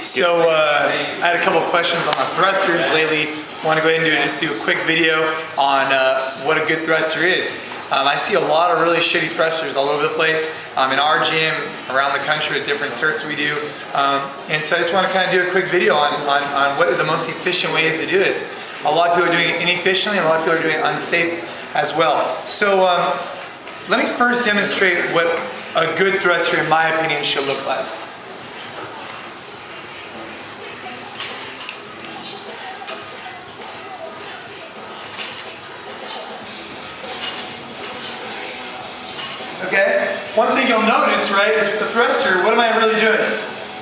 So I had a couple of questions on my thrusters lately. I want to go ahead and just do a quick video on what a good thruster is. I see a lot of really shitty thrusters all over the place in our gym, around the country with different certs we do. And so I just want to kind of do a quick video on what the most efficient ways to do this. A lot of people are doing it inefficiently, and a lot of people are doing it unsafe as well. So let me first demonstrate what a good thruster, in my opinion, should look like. Okay, one thing you'll notice, right, is with the thruster, what am I really doing?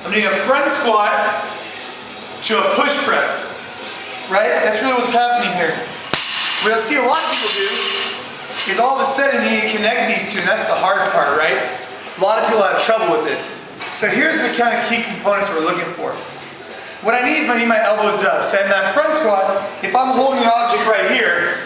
I'm doing a front squat to a push press, right? That's really what's happening here. What I see a lot of people do is all of a sudden you need to connect these two, and that's the hard part, right? A lot of people have trouble with this. So here's the kind of key components we're looking for. What I need is I need my elbows up. So in that front squat, if I'm holding an object right here,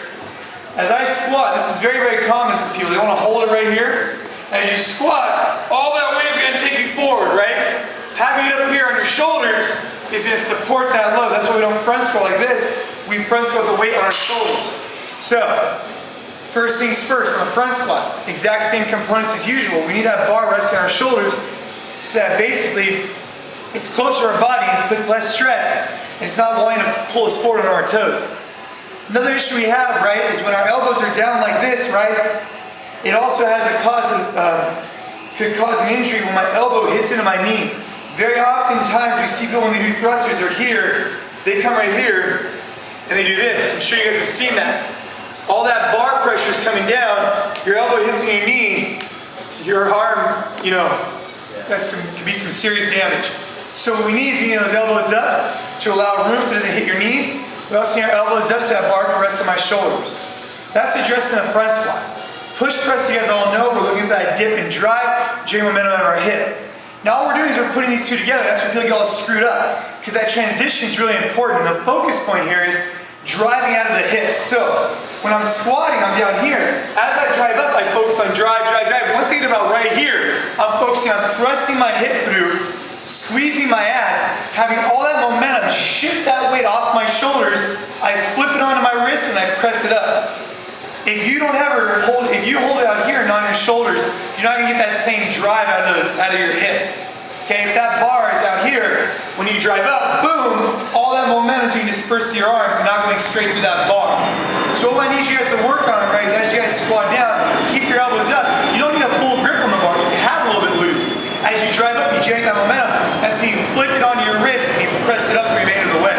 as I squat, this is very, very common for people. They want to hold it right here. As you squat, all that weight is going to take you forward, right? Having it up here on your shoulders is going to support that load. That's why we don't front squat like this. We front squat the weight on our shoulders. So, first things first, on the front squat, exact same components as usual. We need that bar resting on our shoulders so that basically it's closer to our body and puts less stress, and it's not going to pull us forward on our toes. Another issue we have, right, is when our elbows are down like this, right, it also has could cause an injury when my elbow hits into my knee. Very oftentimes we see people when they do thrusters are here, they come right here and they do this. I'm sure you guys have seen that. All that bar pressure is coming down, your elbow hits in your knee, your arm, you know, could be some serious damage. So what we need is we need those elbows up to allow room so it doesn't hit your knees. We also need our elbows up so that bar can rest on my shoulders. That's addressed in a front squat. Push press, you guys all know, we're looking at that dip and drive, generating momentum out of our hip. Now all we're doing is we're putting these two together. That's where people get all screwed up, because that transition is really important. And the focus point here is driving out of the hips. So when I'm squatting, I'm down here. As I drive up, I focus on drive, drive, drive. Once I get about right here, I'm focusing on thrusting my hip through, squeezing my ass, having all that momentum, shift that weight off my shoulders, I flip it onto my wrist and I press it up. If you hold it out here and not on your shoulders, you're not gonna get that same drive out of your hips. Okay, if that bar is out here, when you drive up, boom, all that momentum is being dispersed to your arms and not going straight through that bar. So what I need you guys to work on, right, is as you guys squat down, keep your elbows up. You don't need a full grip on the bar, you can have a little bit loose. As you drive up, you generate that momentum. As you flip it onto your wrist and you press it up the remainder of the way.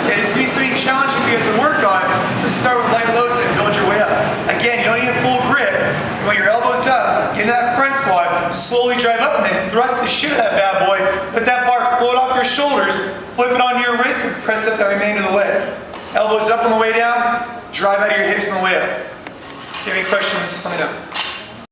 Okay, this needs to be challenging for you guys to work on. Let's start with light loads and build your way up. Again, you don't need a full grip. You want your elbows up, get into that front squat, slowly drive up and then thrust the shit out of that bad boy. Let that bar float off your shoulders, flip it onto your wrist and press up the remainder of the way. Elbows up on the way down, drive out of your hips on the way up. If you have any questions, let me know.